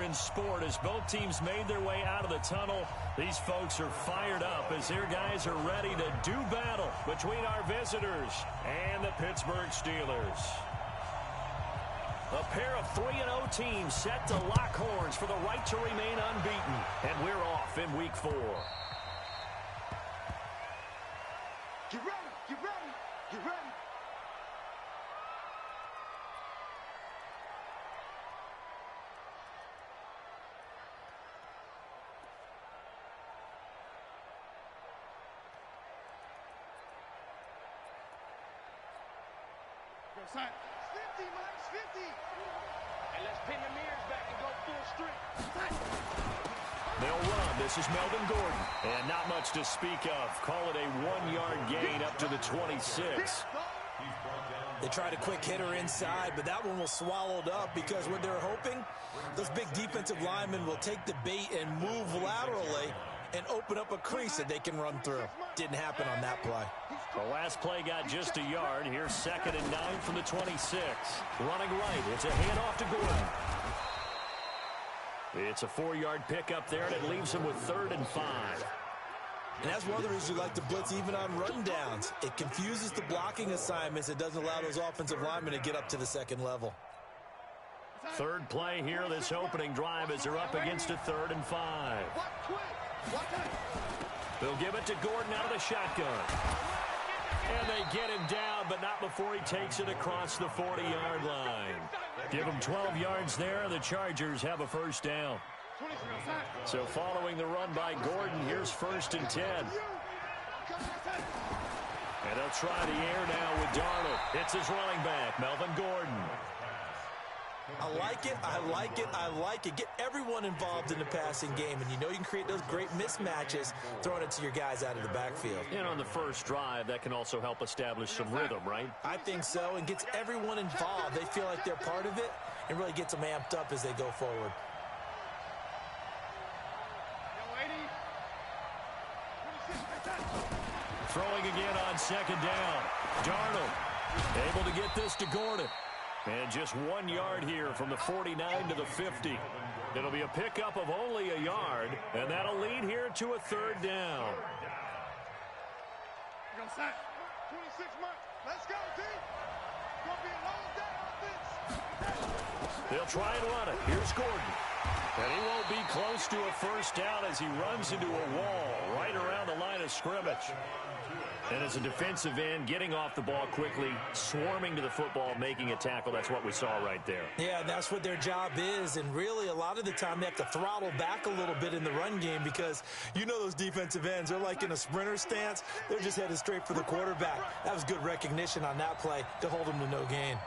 in sport as both teams made their way out of the tunnel. These folks are fired up as their guys are ready to do battle between our visitors and the Pittsburgh Steelers. A pair of 3-0 teams set to lock horns for the right to remain unbeaten. And we're off in Week 4. Get ready, get ready, get ready. Go, son. 50, Mike, 50. And let's pin the mirrors back and go full strength. They'll run. This is Melvin Gordon. And not much to speak of. Call it a 1-yard gain up to the 26. They tried a quick hitter inside, but that one was swallowed up because what they're hoping, those big defensive linemen will take the bait and move laterally and open up a crease that they can run through. Didn't happen on that play. The last play got just a yard. Here's 2nd and 9 from the 26. Running right. It's a handoff to Gordon. It's a 4-yard pickup there, and it leaves him with 3rd and 5. And that's one of the reasons you like to blitz even on run downs. It confuses the blocking assignments. It doesn't allow those offensive linemen to get up to the second level. Third play here, this opening drive, as they're up against a 3rd and 5. They'll give it to Gordon out of the shotgun. And they get him down, but not before he takes it across the 40-yard line. Give him 12 yards there, and the Chargers have a first down. So following the run by Gordon, here's 1st and 10. And they'll try the air now with Darnold. It's his running back, Melvin Gordon. I like it, I like it, I like it. Get everyone involved in the passing game, and you know you can create those great mismatches throwing it to your guys out of the backfield. And on the first drive, that can also help establish some rhythm, right? I think so, and gets everyone involved. They feel like they're part of it and really gets them amped up as they go forward. Throwing again on 2nd down. Darnold able to get this to Gordon. And just 1 yard here from the 49 to the 50. It'll be a pickup of only a yard, and that'll lead here to a 3rd down. 26 months. Let's go, team. Gonna be a long day on this. They'll try and run it. Here's Gordon. And he won't be close to a first down as he runs into a wall right around the line of scrimmage. And as a defensive end, getting off the ball quickly, swarming to the football, making a tackle, that's what we saw right there. Yeah, that's what their job is, and really a lot of the time they have to throttle back a little bit in the run game because you know those defensive ends, they're like in a sprinter stance. They're just headed straight for the quarterback. That was good recognition on that play to hold them to no gain.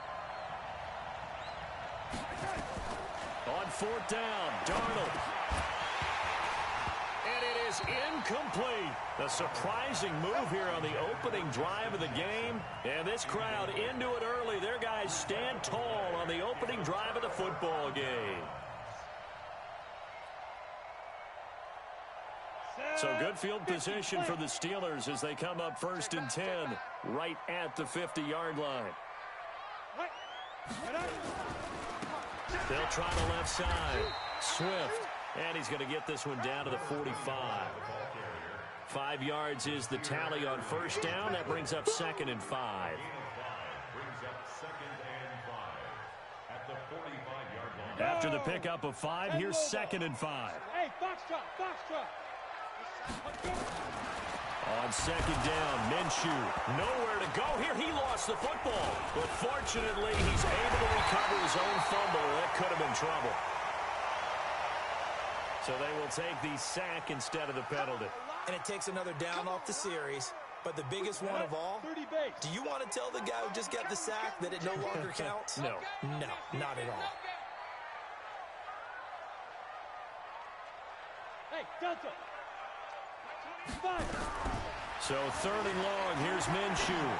On 4th down, Darnold. And it is incomplete. A surprising move here on the opening drive of the game. And this crowd into it early. Their guys stand tall on the opening drive of the football game. So good field position for the Steelers as they come up 1st and 10 right at the 50-yard line. They'll try the left side. Swift. And he's going to get this one down to the 45. 5 yards is the tally on 1st down. That brings up 2nd and 5. After the pickup of 5, here's 2nd and 5. Hey, Foxtrot, Foxtrot. On 2nd down, Minshew. Nowhere to go here. He lost the football. But fortunately, he's able to recover his own fumble. That could have been trouble. So they will take the sack instead of the penalty. And it takes another down off the series. But the biggest one of all, do you want to tell the guy who just got the sack that it no longer counts? No. No, not at all. Hey, Delta. So 3rd and long, here's Minshew.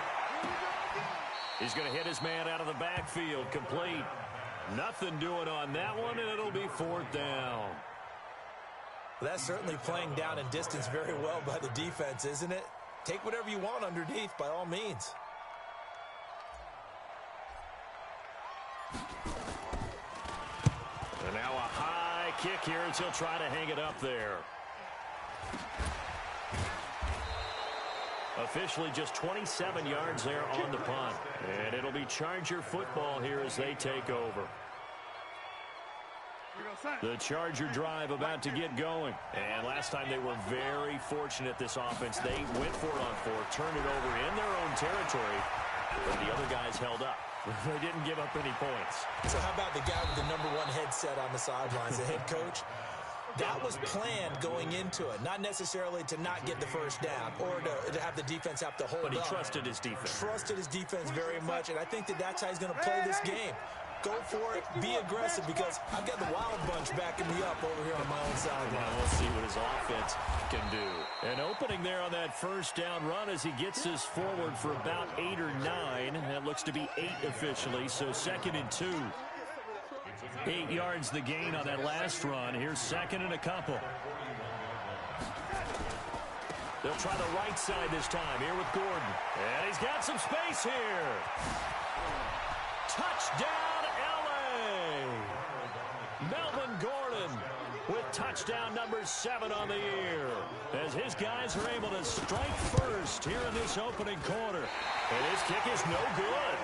He's going to hit his man out of the backfield, complete. Nothing doing on that one, and it'll be 4th down. Well, that's certainly playing down and distance very well by the defense, isn't it? Take whatever you want underneath, by all means. And now a high kick here as he'll try to hang it up there. Officially just 27 yards there on the punt. And it'll be Charger football here as they take over. The Charger drive about to get going. And last time they were very fortunate, this offense. They went for it on fourth, turned it over in their own territory, but the other guys held up. They didn't give up any points. So how about the guy with the #1 headset on the sidelines, the head coach? That was planned going into it, not necessarily to not get the first down or to have the defense have to hold up. But he trusted his defense. Trusted his defense very much, and I think that's how he's going to play this game. Go for it, be aggressive, because I've got the Wild Bunch backing me up over here on my own sideline. Now we'll see what his offense can do. An opening there on that first down run as he gets us forward for about 8 or 9. That looks to be 8 officially, so 2nd and 2. 8 yards the gain on that last run. Here's 2nd and a couple. They'll try the right side this time here with Gordon. And he's got some space here. Touchdown, L.A. Melvin Gordon with touchdown number 7 on the year, as his guys are able to strike first here in this opening quarter. And his kick is no good.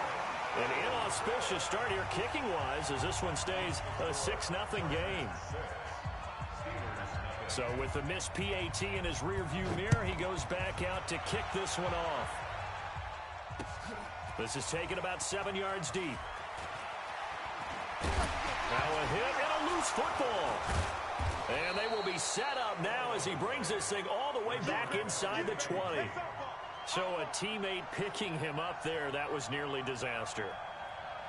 An inauspicious start here kicking-wise as this one stays a 6-0 game. So with the missed PAT in his rearview mirror, he goes back out to kick this one off. This is taken about 7 yards deep. Now a hit and a loose football. And they will be set up now as he brings this thing all the way back inside the 20. So a teammate picking him up there, that was nearly disaster.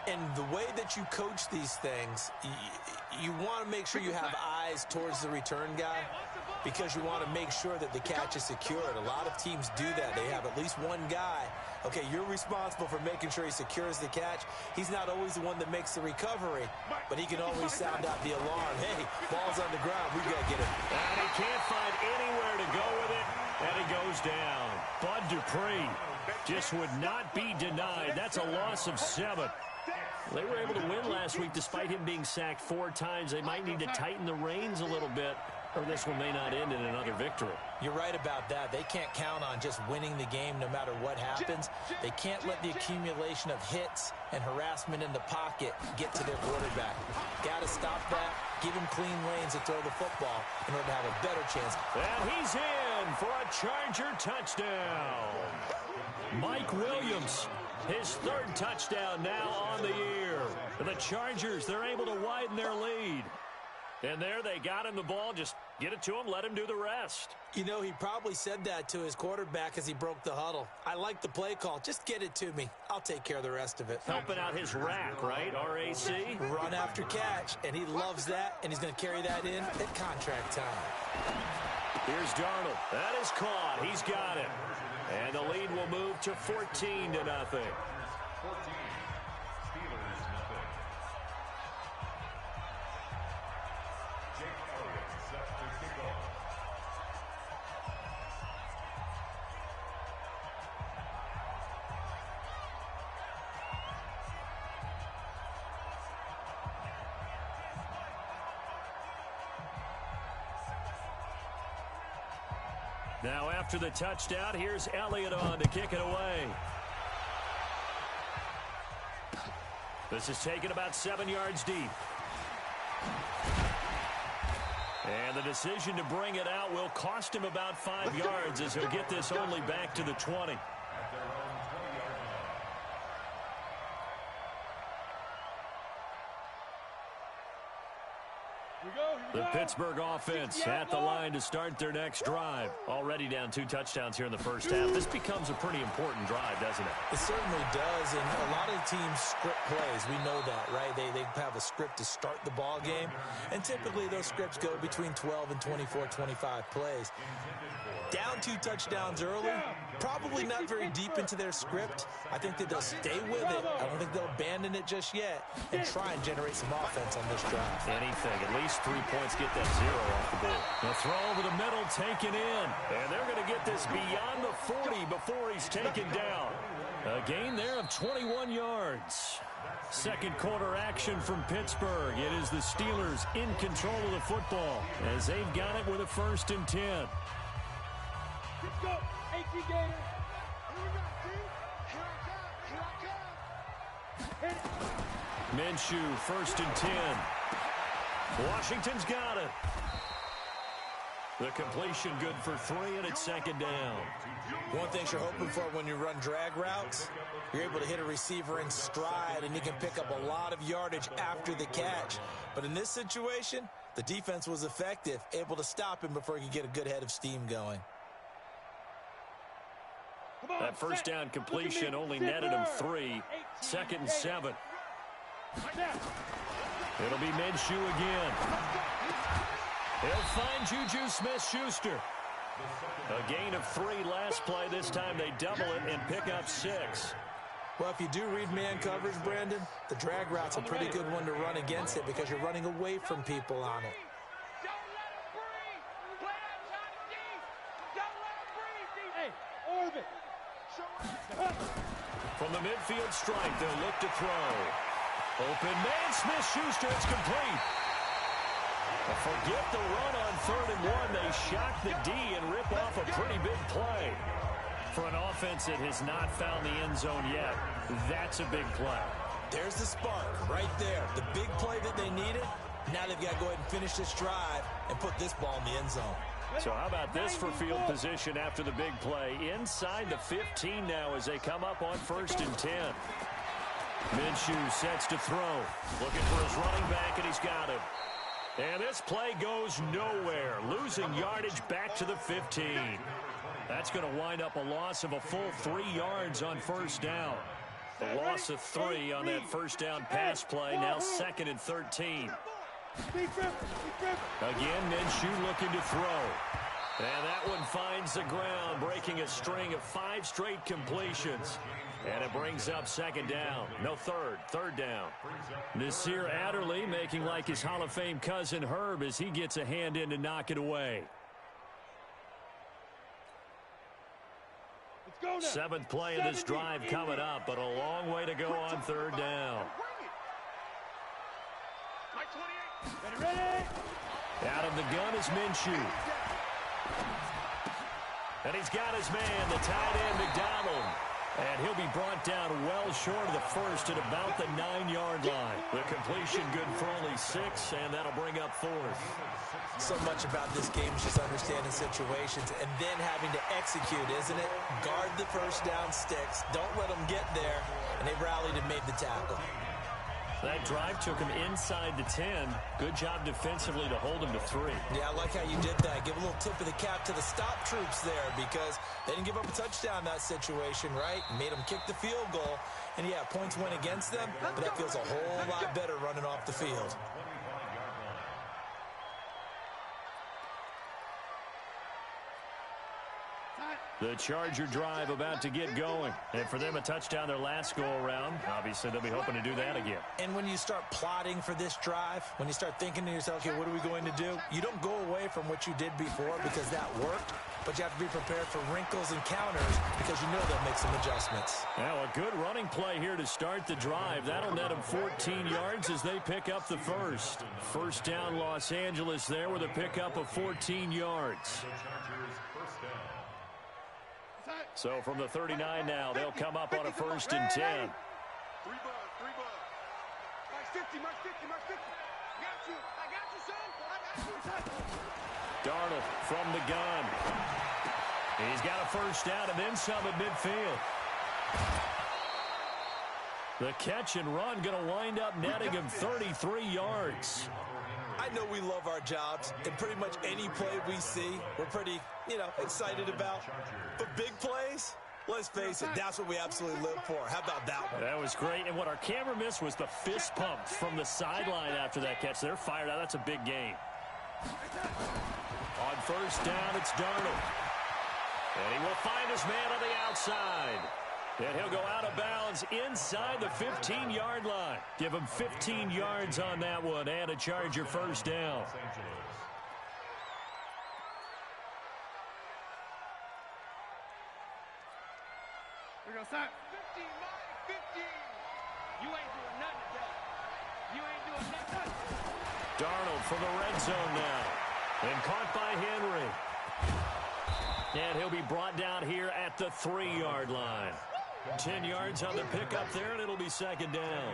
And the way that you coach these things, you want to make sure you have eyes towards the return guy, because you want to make sure that the catch is secured. A lot of teams do that. They have at least one guy. Okay, you're responsible for making sure he secures the catch. He's not always the one that makes the recovery, but he can always sound out the alarm. Hey, ball's on the ground. We got to get it. And he can't find anywhere to go with it, and it goes down. Bud Dupree just would not be denied. That's a loss of 7. They were able to win last week despite him being sacked 4 times. They might need to tighten the reins a little bit, or this one may not end in another victory. You're right about that. They can't count on just winning the game no matter what happens. They can't let the accumulation of hits and harassment in the pocket get to their quarterback. Got to stop that. Give him clean lanes to throw the football in order to have a better chance. And he's in for a Charger touchdown. Mike Williams, his 3rd touchdown now on the year. The Chargers, they're able to widen their lead. And there they got him the ball. Just get it to him, let him do the rest. You know, he probably said that to his quarterback as he broke the huddle. I like the play call. Just get it to me. I'll take care of the rest of it. Helping out his rack, right? RAC? Run after catch, and he loves that, and he's going to carry that in at contract time. Here's Darnold. That is caught. He's got it. And the lead will move to 14-0. Now after the touchdown, here's Elliott on to kick it away. This is taken about 7 yards deep. And the decision to bring it out will cost him about 5 yards as he'll get this only back to the 20. The Pittsburgh offense at the line to start their next drive. Already down 2 touchdowns here in the first half. This becomes a pretty important drive, doesn't it? It certainly does, and a lot of the teams script plays. We know that, right? They have a script to start the ball game, and typically those scripts go between 12 and 24, 25 plays. Down 2 touchdowns early, probably not very deep into their script. I think that they'll stay with it. I don't think they'll abandon it just yet and try and generate some offense on this drive. Anything, at least 3 points, get that 0 off the board. The throw over the middle, taken in. And they're going to get this beyond the 40 before he's taken down. A gain there of 21 yards. Second quarter action from Pittsburgh. It is the Steelers in control of the football as they've got it with a 1st and 10. Let's go. 18 Gators. Here we go, team. Here I come. Minshew, 1st and 10. Washington's got it. The completion good for 3, and it's 2nd down. One thing you're hoping for when you run drag routes, you're able to hit a receiver in stride, and you can pick up a lot of yardage after the catch. But in this situation, the defense was effective, able to stop him before he could get a good head of steam going. That 1st down completion only netted him 3. 2nd and 7. It'll be Minshew again. He'll find Juju Smith-Schuster. A gain of 3 last play. This time they double it and pick up 6. Well, if you do read man coverage, Brandon, the drag route's a pretty good one to run against it because you're running away from people on it. From the midfield stripe, they'll look to throw. Open man, Smith-Schuster, it's complete. Forget the run on 3rd and 1. They shock the D and rip off a pretty big play. For an offense that has not found the end zone yet, that's a big play. There's the spark right there. The big play that they needed. Now they've got to go ahead and finish this drive and put this ball in the end zone. So how about this for field position after the big play? Inside the 15 now as they come up on 1st and 10. Minshew sets to throw. Looking for his running back, and he's got him. And this play goes nowhere. Losing yardage back to the 15. That's going to wind up a loss of a full 3 yards on 1st down. The loss of 3 on that 1st down pass play. Now 2nd and 13. Again, Minshew looking to throw. And that one finds the ground, breaking a string of 5 straight completions. And it brings up 2nd down. No, 3rd down. Nasir Adderley making like his Hall of Fame cousin Herb as he gets a hand in to knock it away. 7th play of this drive coming up, but a long way to go on 3rd down. Out of the gun is Minshew. And he's got his man, the tight end, McDonald. And he'll be brought down well short of the 1st at about the 9-yard line. The completion good for only 6, and that'll bring up 4th. So much about this game is just understanding situations and then having to execute, isn't it? Guard the 1st down sticks. Don't let them get there. And they rallied and made the tackle. That drive took him inside the 10. Good job defensively to hold him to 3. Yeah, I like how you did that. Give a little tip of the cap to the stop troops there because they didn't give up a touchdown in that situation, right? Made them kick the field goal. And, yeah, points went against them, but that feels a whole lot better running off the field. The Charger drive about to get going. And for them, a touchdown their last go-around. Obviously, they'll be hoping to do that again. And when you start plotting for this drive, when you start thinking to yourself, okay, what are we going to do? You don't go away from what you did before because that worked, but you have to be prepared for wrinkles and counters because you know they'll make some adjustments. Now, a good running play here to start the drive. That'll net them 14 yards as they pick up the 1st. 1st down, Los Angeles there with a pickup of 14 yards. So from the 39 now, they'll come up on a 1st and 10. 3 bud. Mark 50, Mark 50, Mark 50. I got you, son. I got you. Darnold from the gun. He's got a 1st down and then some at midfield. The catch and run going to wind up netting him 33 yards. I know we love our jobs, and pretty much any play we see, we're pretty, excited about. But big plays, let's face it, that's what we absolutely live for. How about that one? That was great. And what our camera missed was the fist pump from the sideline after that catch. They're fired out. That's a big game. On 1st down, it's Darnold. And he will find his man on the outside. And he'll go out of bounds inside the 15-yard line. Give him 15 yards on that one and a Charger 1st down. Here we go, son. 15, Mike, 15. You ain't doing nothing today. You ain't doing nothing. Darnold from the red zone now. And caught by Henry. And he'll be brought down here at the 3-yard line. 10 yards on the pickup there, and it'll be second down.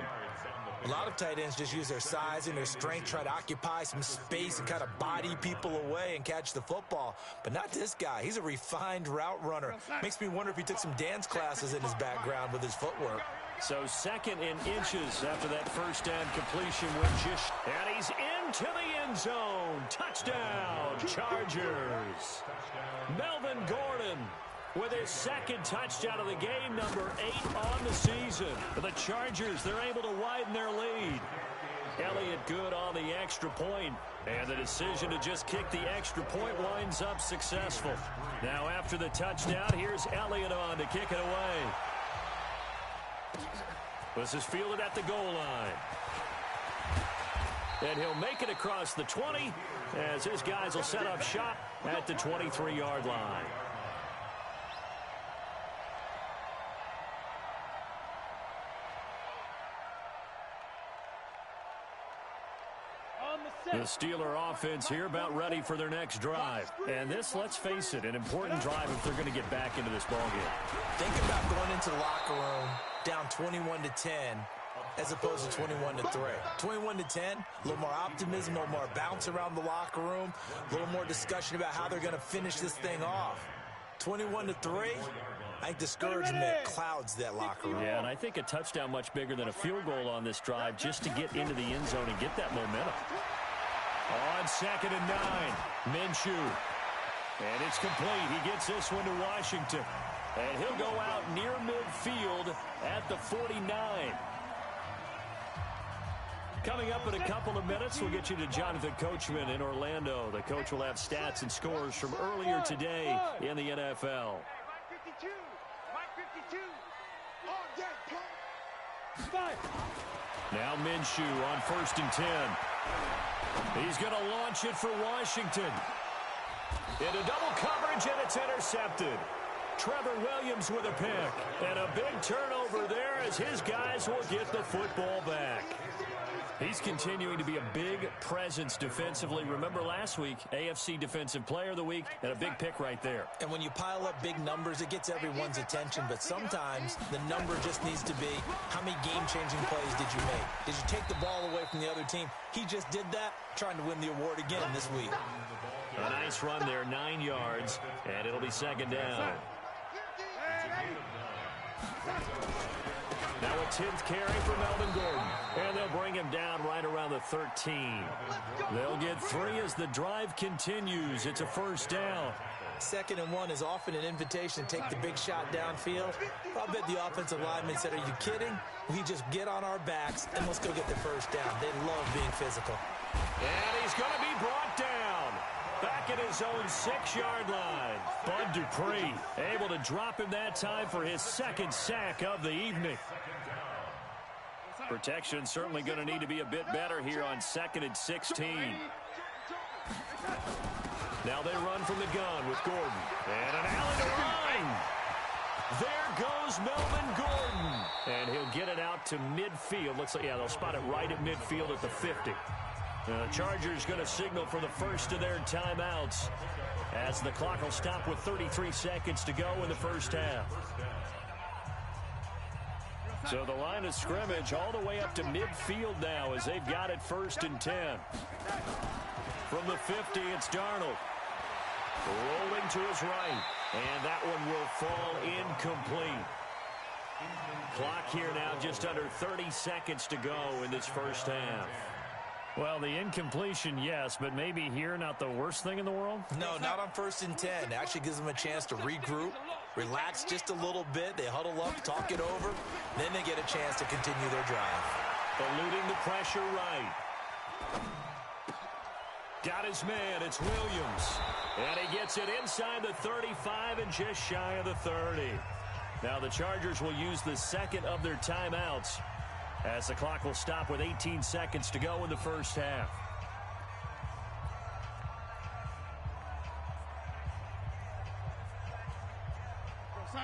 A lot of tight ends just use their size and their strength, try to occupy some space and kind of body people away and catch the football. But not this guy. He's a refined route runner. Makes me wonder if he took some dance classes in his background with his footwork. So second and inches after that first down completion with Jish. And he's into the end zone. Touchdown, Chargers. Melvin Gordon with his second touchdown of the game, number 8 on the season. For the Chargers, they're able to widen their lead. Elliott good on the extra point, and the decision to just kick the extra point winds up successful. Now after the touchdown, here's Elliott on to kick it away. This is fielded at the goal line. And he'll make it across the 20 as his guys will set up shop at the 23-yard line. The Steeler offense here about ready for their next drive. And this, let's face it, an important drive if they're going to get back into this ballgame. Think about going into the locker room down 21-10 as opposed to 21-3. 21-10, a little more optimism, a little more bounce around the locker room, a little more discussion about how they're going to finish this thing off. 21-3, I think discouragement clouds that locker room. Yeah, and I think a touchdown much bigger than a field goal on this drive just to get into the end zone and get that momentum. On 2nd and 9, Minshew. And it's complete. He gets this one to Washington. And he'll go out near midfield at the 49. Coming up in a couple of minutes, we'll get you to Jonathan Coachman in Orlando. The coach will have stats and scores from earlier today in the NFL. Mike 52. Mike 52. All day, punk. Now Minshew on 1st and 10. He's going to launch it for Washington. Into double coverage, and it's intercepted. Trevor Williams with a pick. And a big turnover there as his guys will get the football back. He's continuing to be a big presence defensively. Remember last week, AFC Defensive Player of the Week, and a big pick right there. And when you pile up big numbers, it gets everyone's attention. But sometimes the number just needs to be, how many game-changing plays did you make? Did you take the ball away from the other team? He just did that, trying to win the award again this week. A nice run there, 9 yards, and it'll be second down. Now a 10th carry for Melvin Gordon. And they'll bring him down right around the 13. They'll get 3 as the drive continues. It's a first down. 2nd and 1 is often an invitation to take the big shot downfield. I'll bet the offensive lineman said, are you kidding? We just get on our backs and let's go get the first down. They love being physical. And he's going to be brought down. Back at his own 6-yard line. Bud Dupree able to drop him that time for his 2nd sack of the evening. Protection certainly going to need to be a bit better here on 2nd and 16. Now they run from the gun with Gordon. And an alley to line. There goes Melvin Gordon. And he'll get it out to midfield. Looks like, yeah, they'll spot it right at midfield at the 50. The Chargers going to signal for the first of their timeouts as the clock will stop with 33 seconds to go in the first half. So the line of scrimmage all the way up to midfield now as they've got it 1st and 10. From the 50, it's Darnold. Rolling to his right. And that one will fall incomplete. Clock here now just under 30 seconds to go in this first half. Well, the incompletion, yes, but maybe here not the worst thing in the world? No, not on 1st and 10. It actually gives them a chance to regroup, relax just a little bit. They huddle up, talk it over. Then they get a chance to continue their drive. Eluding the pressure right. Got his man. It's Williams. And he gets it inside the 35 and just shy of the 30. Now the Chargers will use the 2nd of their timeouts as the clock will stop with 18 seconds to go in the first half.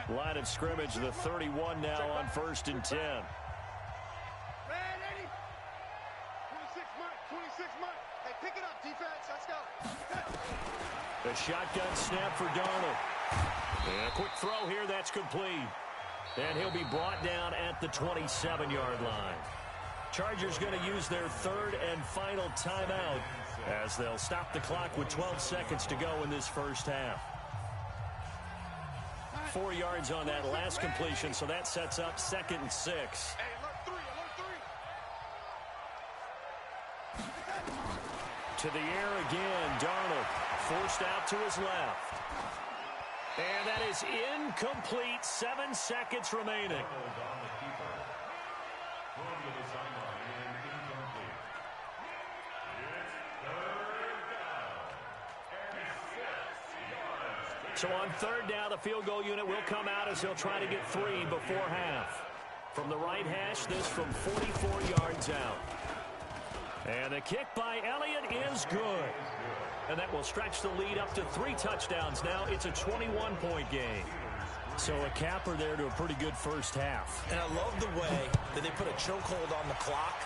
Line of scrimmage, the 31 now on 1st and 10. 26 months. Hey, pick it up, defense. Let's go. The shotgun snap for Darnold. And a quick throw here, that's complete. And he'll be brought down at the 27-yard line. Chargers going to use their 3rd and final timeout as they'll stop the clock with 12 seconds to go in this first half. 4 yards on that last completion, so that sets up 2nd and 6. Hey, alert three. To the air again, Darnold forced out to his left. And that is incomplete. 7 seconds remaining. So on 3rd down, the field goal unit will come out as they'll try to get 3 before half. From the right hash, this from 44 yards out. And the kick by Elliott is good. And that will stretch the lead up to 3 touchdowns now. It's a 21-point game. So a capper there to a pretty good first half. And I love the way that they put a chokehold on the clock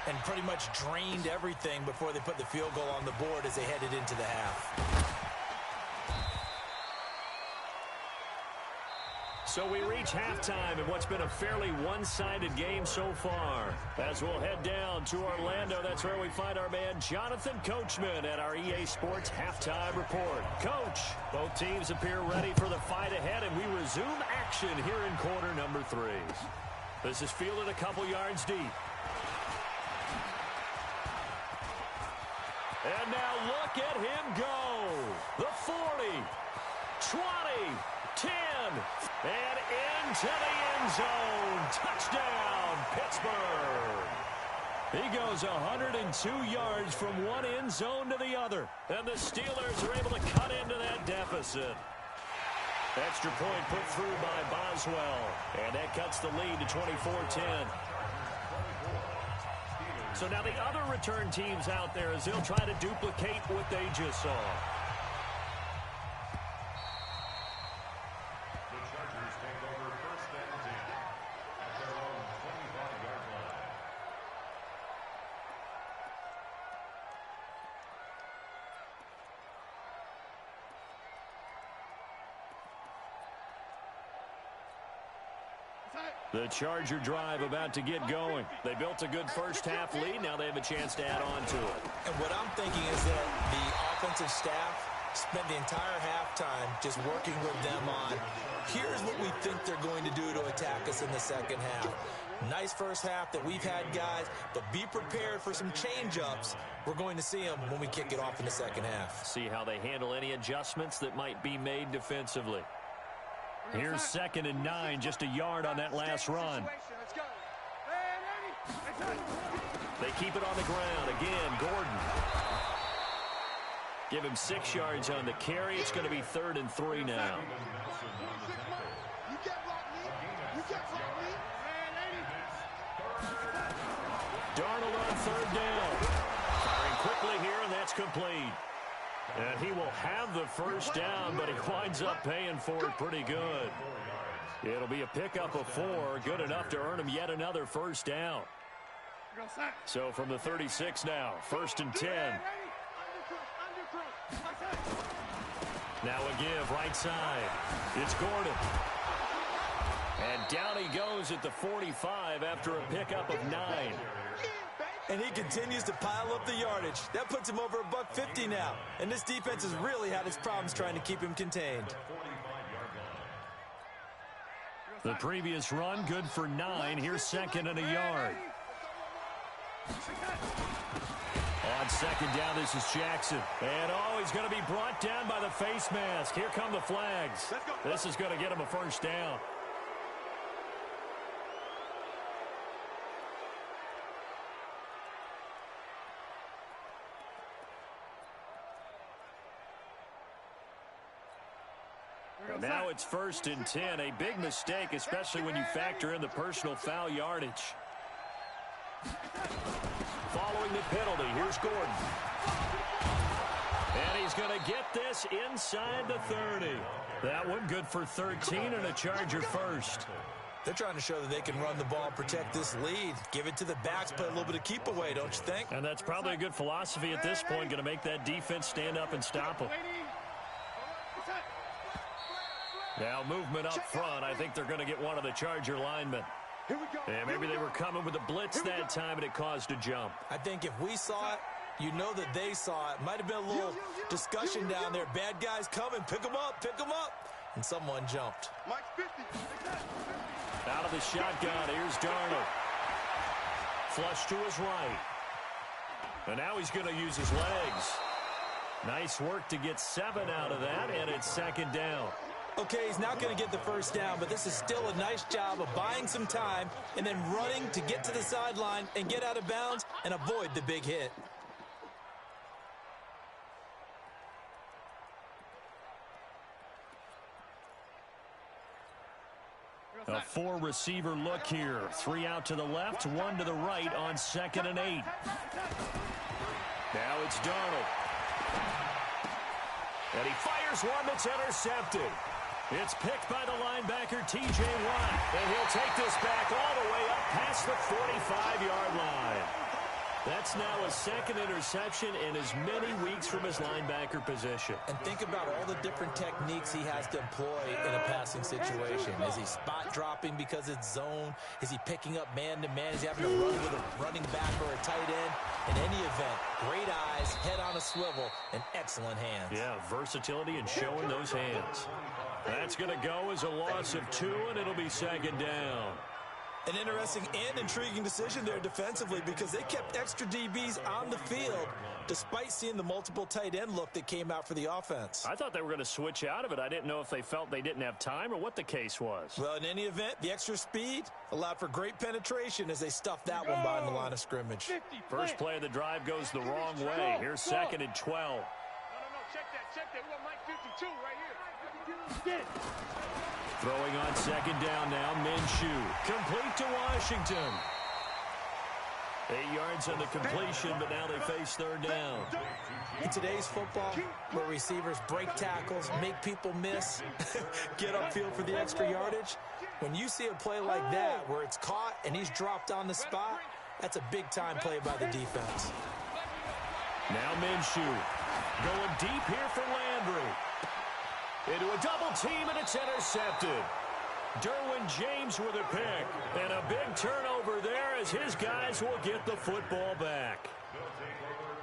and pretty much drained everything before they put the field goal on the board as they headed into the half. So we reach halftime in what's been a fairly one-sided game so far. As we'll head down to Orlando, that's where we find our man Jonathan Coachman at our EA Sports Halftime Report. Coach, both teams appear ready for the fight ahead, and we resume action here in quarter number 3. This is fielded a couple yards deep. And now look at him go. The 40, 20, 10, and into the end zone. Touchdown, Pittsburgh. He goes 102 yards from one end zone to the other. And the Steelers are able to cut into that deficit. Extra point put through by Boswell. And that cuts the lead to 24-10. So now the other return teams out there as they'll try to duplicate what they just saw. The Charger drive about to get going. They built a good first half lead. Now they have a chance to add on to it. And what I'm thinking is that the offensive staff spent the entire halftime just working with them on, here's what we think they're going to do to attack us in the second half. Nice first half that we've had, guys, but be prepared for some change-ups. We're going to see them when we kick it off in the second half. See how they handle any adjustments that might be made defensively. Here's 2nd and 9, just a yard on that last run. They keep it on the ground. Again, Gordon. Give him 6 yards on the carry. It's going to be 3rd and 3 now. Darnold on 3rd down. Firing quickly here, and that's complete. And he will have the first down, but he winds up paying for it pretty good. It'll be a pickup of 4, good enough to earn him yet another first down. So from the 36 now, 1st and 10. Now a give right side. It's Gordon. And down he goes at the 45 after a pickup of 9. And he continues to pile up the yardage. That puts him over $150 now. And this defense has really had its problems trying to keep him contained. The previous run, good for 9. Here's 2nd and a yard. On 2nd down, this is Jackson. And he's going to be brought down by the face mask. Here come the flags. This is going to get him a first down. Now it's 1st and 10. A big mistake, especially when you factor in the personal foul yardage. Following the penalty, here's Gordon. And he's going to get this inside the 30. That one good for 13 and a Charger first. They're trying to show that they can run the ball and protect this lead. Give it to the backs, play a little bit of keep away, don't you think? And that's probably a good philosophy at this point, going to make that defense stand up and stop them. Now movement up front. I think they're going to get one of the Charger linemen. And maybe they were coming with a blitz that time and it caused a jump. I think if we saw it, you know that they saw it. Might have been a little discussion down there. Bad guys coming. Pick them up. Pick them up. And someone jumped. Out of the shotgun. Here's Darnold. Flush to his right. And now he's going to use his legs. Nice work to get 7 out of that, and it's second down. Okay, he's not going to get the first down, but this is still a nice job of buying some time and then running to get to the sideline and get out of bounds and avoid the big hit. A 4-receiver look here. 3 out to the left, 1 to the right on 2nd and 8. Now it's Darnold. And he fires one that's intercepted. It's picked by the linebacker, T.J. Watt. And he'll take this back all the way up past the 45-yard line. That's now a 2nd interception in as many weeks from his linebacker position. And think about all the different techniques he has to employ in a passing situation. Is he spot dropping because it's zone? Is he picking up man-to-man? Is he having to run with a running back or a tight end? In any event, great eyes, head on a swivel, and excellent hands. Yeah, versatility and showing those hands. That's going to go as a loss of 2, and it'll be 2nd down. An interesting and intriguing decision there defensively because they kept extra DBs on the field despite seeing the multiple tight end look that came out for the offense. I thought they were going to switch out of it. I didn't know if they felt they didn't have time or what the case was. Well, in any event, the extra speed allowed for great penetration as they stuffed that one behind the line of scrimmage. First play of the drive goes the wrong way. Here's 2nd and 12. No, check that. We got Mike 52 right here. Throwing on 2nd down now, Minshew. Complete to Washington. 8 yards on the completion, but now they face 3rd down. In today's football, where receivers break tackles, make people miss, get upfield for the extra yardage, when you see a play like that where it's caught and he's dropped on the spot, that's a big-time play by the defense. Now Minshew going deep here for Landry. Into a double team, and it's intercepted. Derwin James with a pick. And a big turnover there as his guys will get the football back.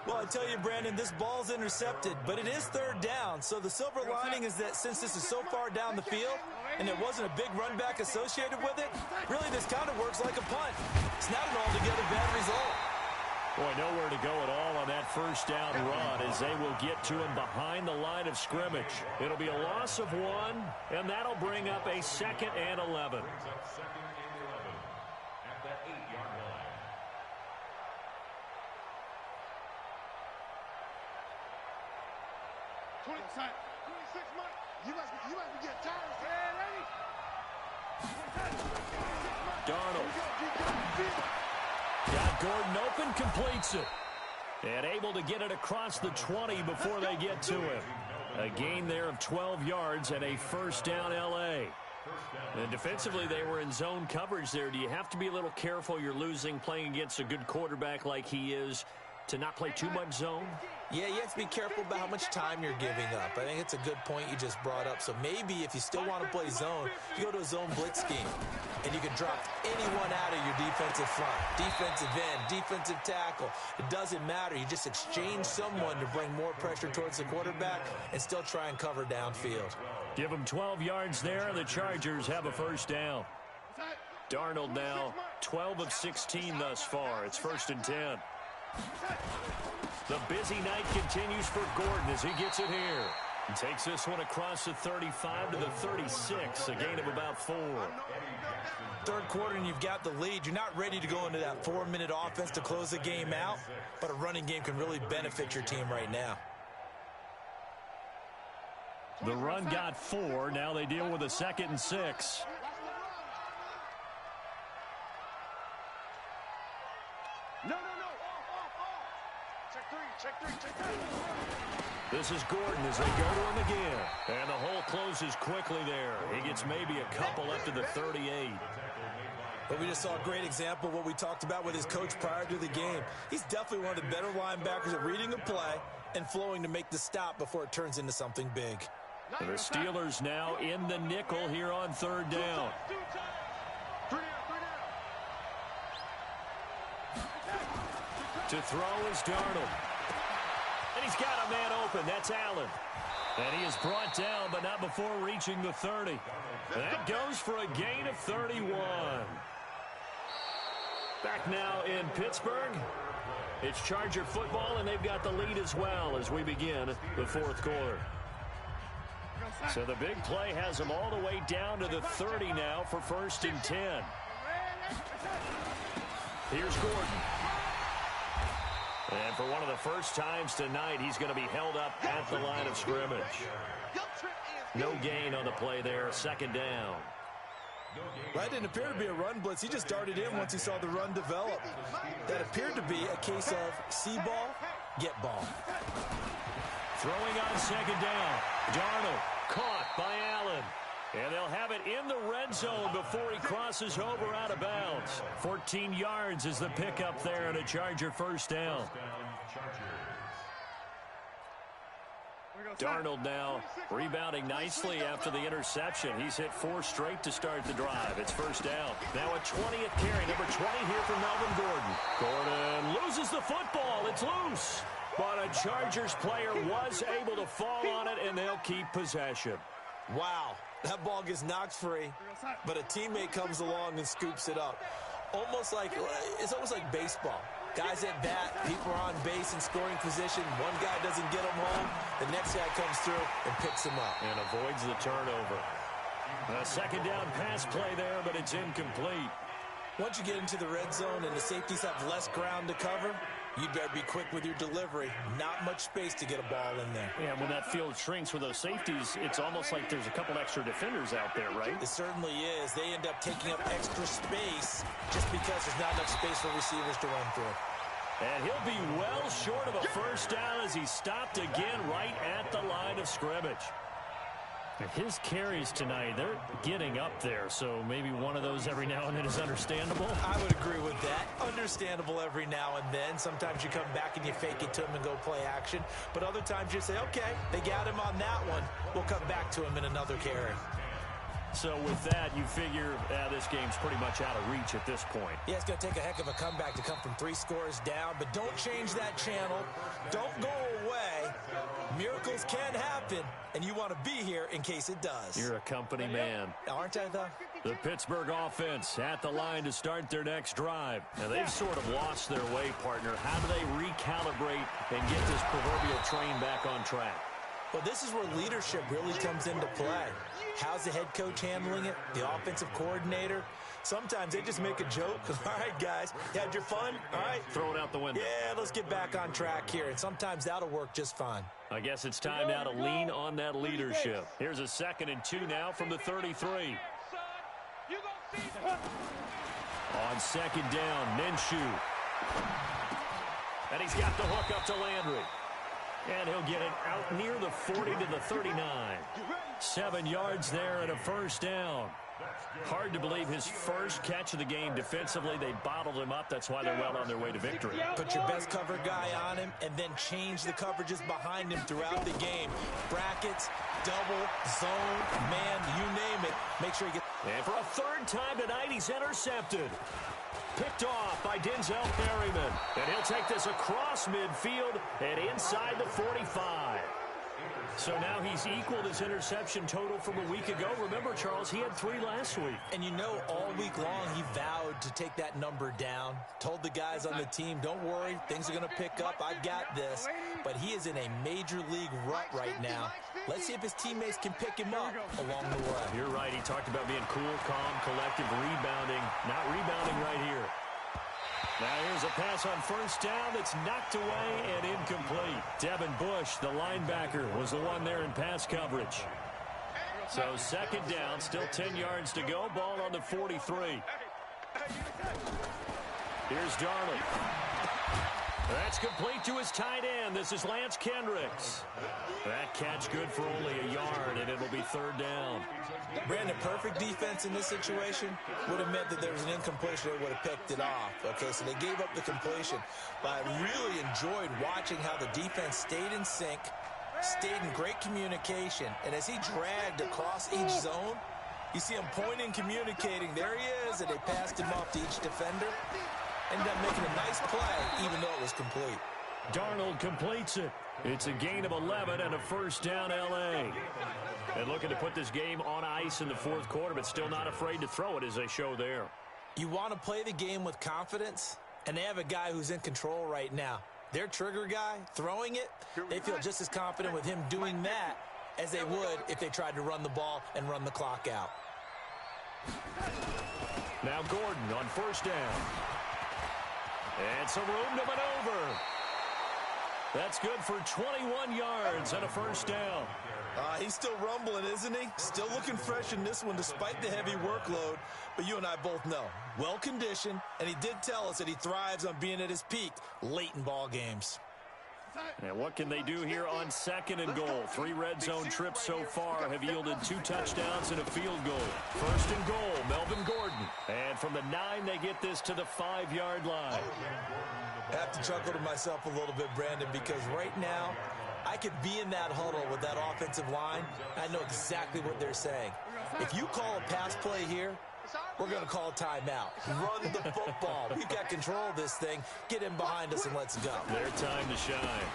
Well, I tell you, Brandon, this ball's intercepted, but it is 3rd down. So the silver lining is that since this is so far down the field and there wasn't a big run back associated with it, really this kind of works like a punt. It's not an altogether bad result. Boy, nowhere to go at all on that first down run as they will get to him behind the line of scrimmage. It'll be a loss of 1, and that'll bring up a 2nd and 11. Darnold. Got Gordon open, completes it. And able to get it across the 20 before they get to him. A gain there of 12 yards and a 1st down L.A. And defensively, they were in zone coverage there. Do you have to be a little careful you're losing playing against a good quarterback like he is to not play too much zone? Yeah, you have to be careful about how much time you're giving up. I think it's a good point you just brought up. So maybe if you still want to play zone, you go to a zone blitz scheme. And you can drop anyone out of your defensive front. Defensive end, defensive tackle. It doesn't matter. You just exchange someone to bring more pressure towards the quarterback and still try and cover downfield. Give them 12 yards there. The Chargers have a 1st down. Darnold now 12 of 16 thus far. It's 1st and 10. The busy night continues for Gordon as he gets it here. He takes this one across the 35 to the 36, a gain of about 4. 3rd quarter and you've got the lead. You're not ready to go into that 4-minute offense to close the game out, but a running game can really benefit your team right now. The run got 4. Now they deal with a 2nd and 6. No. Check three. This is Gordon as they go to him again. And the hole closes quickly there. He gets maybe a couple up to the 38. But we just saw a great example of what we talked about with his coach prior to the game. He's definitely one of the better linebackers at reading a play and flowing to make the stop before it turns into something big. The Steelers now in the nickel here on third down. To throw is Darnold. And he's got a man open. That's Allen. And he is brought down, but not before reaching the 30. That goes for a gain of 31. Back now in Pittsburgh. It's Charger football, and they've got the lead as well as we begin the fourth quarter. So the big play has them all the way down to the 30 now for 1st and 10. Here's Gordon. And for one of the first times tonight, he's going to be held up at the line of scrimmage. No gain on the play there, 2nd down. That didn't appear to be a run blitz. He just darted in once he saw the run develop. That appeared to be a case of see ball, get ball. Throwing on 2nd down. Darnold caught by Allen. And they'll have it in the red zone before he crosses over out of bounds. 14 yards is the pickup there and a Charger 1st down. Darnold now rebounding nicely after the interception. He's hit 4 straight to start the drive. It's 1st down. Now a 20th carry. Number 20 here for Melvin Gordon. Gordon loses the football. It's loose. But a Chargers player was able to fall on it, and they'll keep possession. Wow. That ball gets knocked free, but a teammate comes along and scoops it up. It's almost like baseball. Guys at bat, people are on base in scoring position. One guy doesn't get him home. The next guy comes through and picks him up. And avoids the turnover. A 2nd down pass play there, but it's incomplete. Once you get into the red zone and the safeties have less ground to cover, you'd better be quick with your delivery. Not much space to get a ball in there. Yeah, when that field shrinks with those safeties, it's almost like there's a couple extra defenders out there, right? It certainly is. They end up taking up extra space just because there's not enough space for receivers to run through. And he'll be well short of a 1st down as he stopped again right at the line of scrimmage. His carries tonight, they're getting up there, so maybe one of those every now and then is understandable. I would agree with that. Understandable every now and then. Sometimes you come back and you fake it to him and go play action. But other times you say, okay, they got him on that one. We'll come back to him in another carry. So with that, you figure this game's pretty much out of reach at this point. Yeah, it's going to take a heck of a comeback to come from 3 scores down, but don't change that channel. Don't go away. Miracles can happen, and you want to be here in case it does. You're a company man. Aren't I, though? The Pittsburgh offense at the line to start their next drive. Now, they've sort of lost their way, partner. How do they recalibrate and get this proverbial train back on track? Well, this is where leadership really comes into play. How's the head coach handling it? The offensive coordinator? Sometimes they just make a joke. All right, guys, you had your fun? All right. Throw it out the window. Yeah, let's get back on track here. And sometimes that'll work just fine. I guess it's time now to lean on that leadership. Here's a 2nd and 2 now from the 33. On 2nd down, Minshew. And he's got the hook up to Landry. And he'll get it out near the 40 to the 39. 7 yards there and a 1st down. Hard to believe his first catch of the game defensively. They bottled him up. That's why they're well on their way to victory. Put your best cover guy on him and then change the coverages behind him throughout the game. Brackets, double, zone, man, you name it. Make sure you get... And for a 3rd time tonight, he's intercepted. Picked off by Denzel Perryman. And he'll take this across midfield and inside the 45. So now he's equaled his interception total from a week ago. Remember, Charles, he had 3 last week. And you know, all week long he vowed to take that number down. Told the guys on the team, don't worry, things are going to pick up. I've got this. But he is in a major league rut right now. Let's see if his teammates can pick him up along the way. You're right. He talked about being cool, calm, collective, rebounding. Not rebounding right here. Now here's a pass on 1st down that's knocked away and incomplete. Devin Bush, the linebacker, was the one there in pass coverage. So 2nd down, still 10 yards to go. Ball on the 43. Here's Darnold. That's complete to his tight end. This is Lance Kendricks. That catch good for only a yard, and it'll be third down. Brandon, perfect defense in this situation would have meant that there was an incompletion. They would have picked it off. Okay, so they gave up the completion. But I really enjoyed watching how the defense stayed in sync, stayed in great communication. And as he dragged across each zone, you see him pointing, communicating. There he is, and they passed him off to each defender. Ended up making a nice play, even though it was complete. Darnold completes it. It's a gain of 11 and a first down, L.A. And looking to put this game on ice in the fourth quarter, but still not afraid to throw it as they show there. You want to play the game with confidence, and they have a guy who's in control right now. Their trigger guy, throwing it, they feel just as confident with him doing that as they would if they tried to run the ball and run the clock out. Now Gordon on first down. And some room to maneuver. That's good for 21 yards and a first down. He's still rumbling, isn't he? Still looking fresh in this one despite the heavy workload. But you and I both know, well-conditioned, and he did tell us that he thrives on being at his peak late in ball games. And what can they do here on second and goal? 3 red zone trips so far have yielded 2 touchdowns and a field goal. First and goal, Melvin Gordon. And from the 9, they get this to the 5-yard line. I have to chuckle to myself a little bit, Brandon, because right now, I could be in that huddle with that offensive line. I know exactly what they're saying. If you call a pass play here, we're going to call a timeout. Run the football. We've got control of this thing. Get in behind us and let's go. Their time to shine.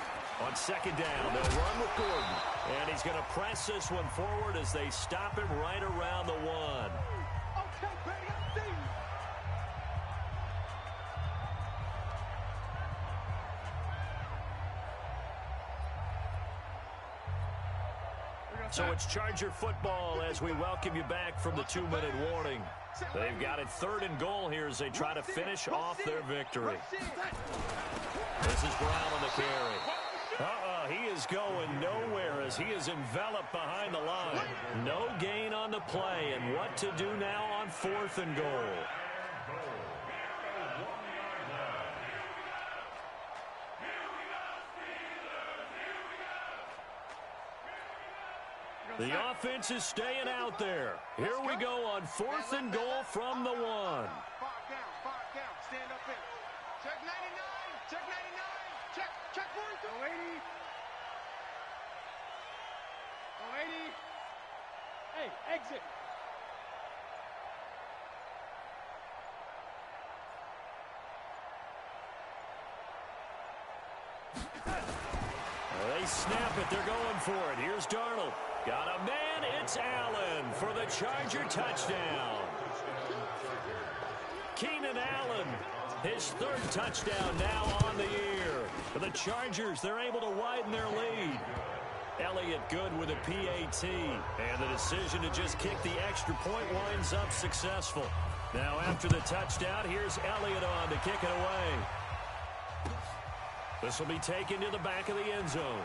On second down, they'll run with Gordon. And he's going to press this one forward as they stop him right around the 1. So it's Charger football as we welcome you back from the 2-minute warning. They've got it 3rd and goal here as they try to finish off their victory. This is Brown on the carry. He is going nowhere as he is enveloped behind the line. No gain on the play, and what to do now on 4th and goal. The offense is staying out there. Here we go on 4th and goal from the 1. 5 down, 5 down. Stand up in. Check 99. Check 99. Check 42. 80. 80. Hey, exit. They snap it. They're going for it. Here's Darnold. Got a man. It's Allen for the Charger touchdown. Keenan Allen, his 3rd touchdown now on the year. For the Chargers, they're able to widen their lead. Elliott good with a PAT. And the decision to just kick the extra point winds up successful. Now after the touchdown, here's Elliott on to kick it away. This will be taken to the back of the end zone.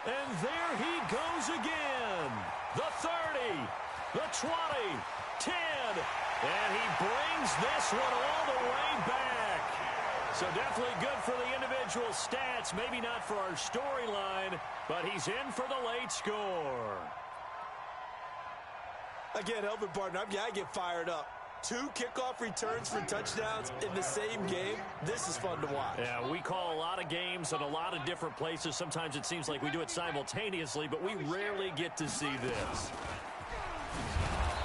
And there he goes again. The 30, the 20, 10, and he brings this one all the way back. So definitely good for the individual stats, maybe not for our storyline, but he's in for the late score. I can't help it, partner. I get fired up. 2 kickoff returns for touchdowns in the same game. This is fun to watch. Yeah, we call a lot of games in a lot of different places. Sometimes it seems like we do it simultaneously, but we rarely get to see this.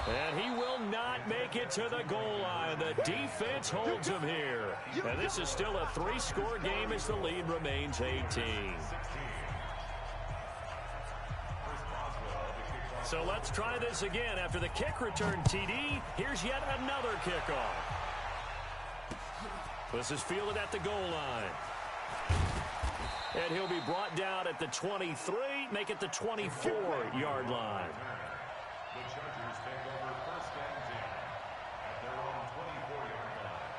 And he will not make it to the goal line. The defense holds him here. And this is still a 3-score game as the lead remains 18. So let's try this again. After the kick return TD, here's yet another kickoff. This is fielded at the goal line. And he'll be brought down at the 23, make it the 24-yard line. The Chargers take over 1st and 10 at their own 24-yard line.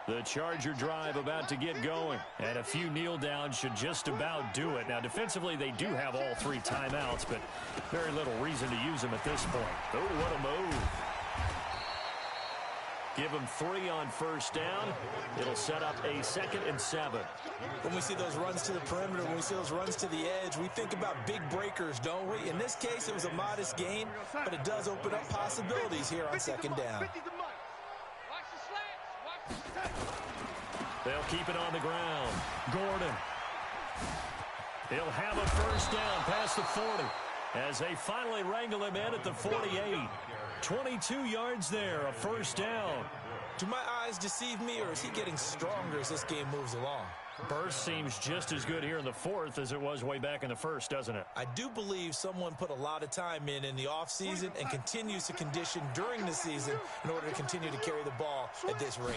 The Charger drive about to get going. And a few kneel downs should just about do it. Now, defensively, they do have all 3 timeouts, but very little reason to use them at this point. Oh, what a move. Give them 3 on first down. It'll set up a 2nd and 7. When we see those runs to the perimeter, when we see those runs to the edge, we think about big breakers, don't we? In this case, it was a modest gain, but it does open up possibilities here on 2nd down. They'll keep it on the ground. Gordon. He'll have a first down past the 40 as they finally wrangle him in at the 48. 22 yards there, a first down. Do my eyes deceive me, or is he getting stronger as this game moves along? Burst seems just as good here in the 4th as it was way back in the 1st, doesn't it? I do believe someone put a lot of time in the offseason and continues to condition during the season in order to continue to carry the ball at this rate.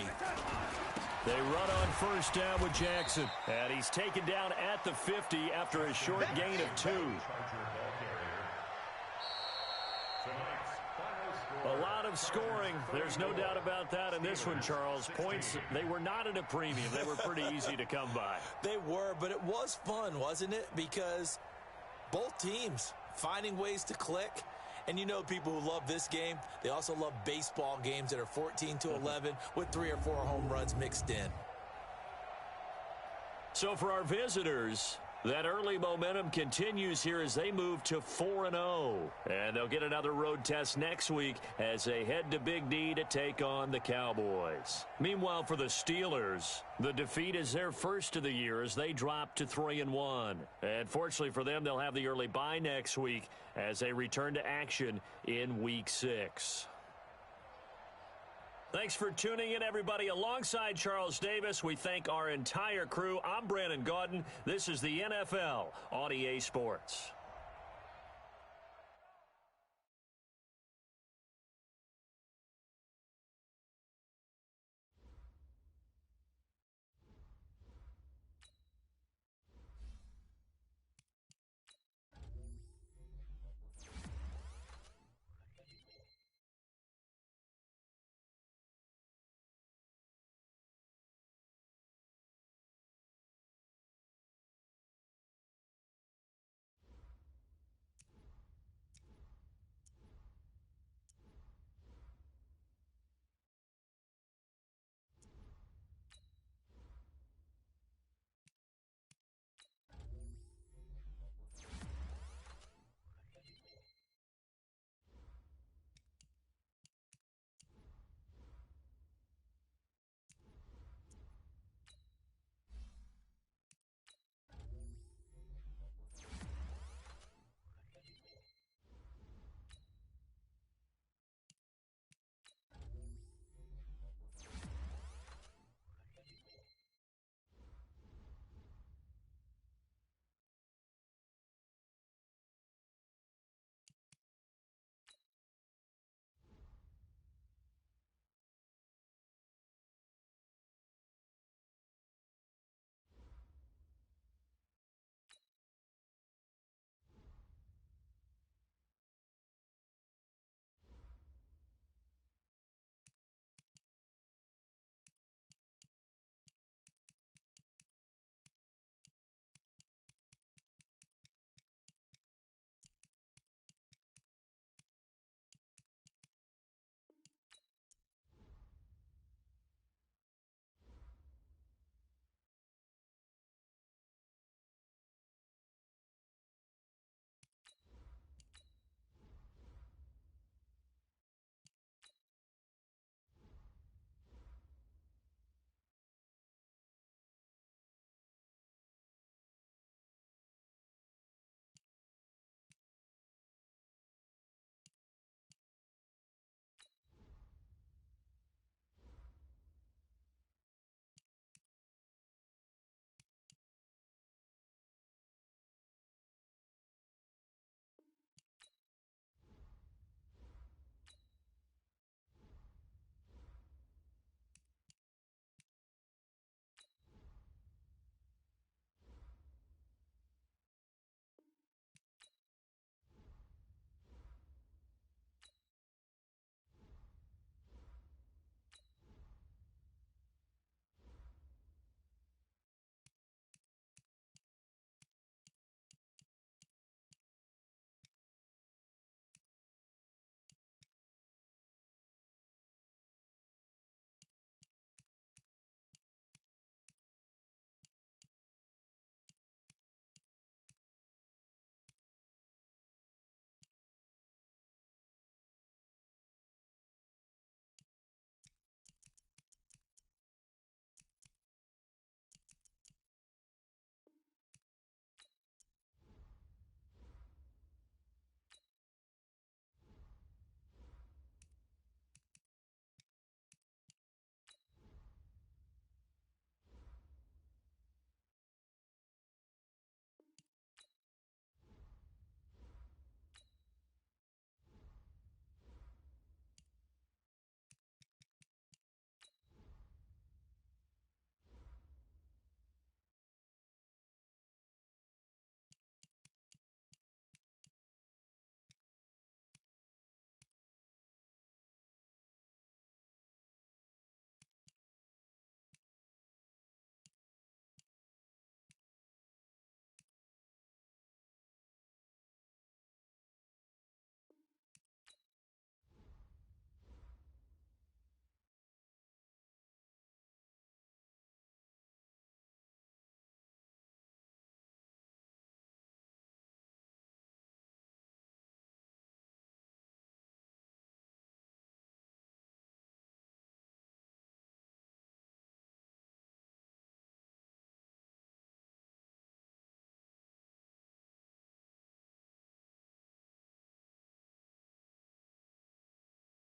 They run on first down with Jackson. And he's taken down at the 50 after a short gain of 2. A lot of scoring. There's no doubt about that in this one, Charles. Points, they were not at a premium. They were pretty easy to come by. They were, but it was fun, wasn't it? Because both teams finding ways to click. And you know people who love this game, they also love baseball games that are 14-11 with 3 or 4 home runs mixed in. So for our visitors, that early momentum continues here as they move to 4-0. And they'll get another road test next week as they head to Big D to take on the Cowboys. Meanwhile, for the Steelers, the defeat is their first of the year as they drop to 3-1. And fortunately for them, they'll have the early bye next week as they return to action in Week 6. Thanks for tuning in, everybody. Alongside Charles Davis, we thank our entire crew. I'm Brandon Gaudin. This is the NFL on EA Sports.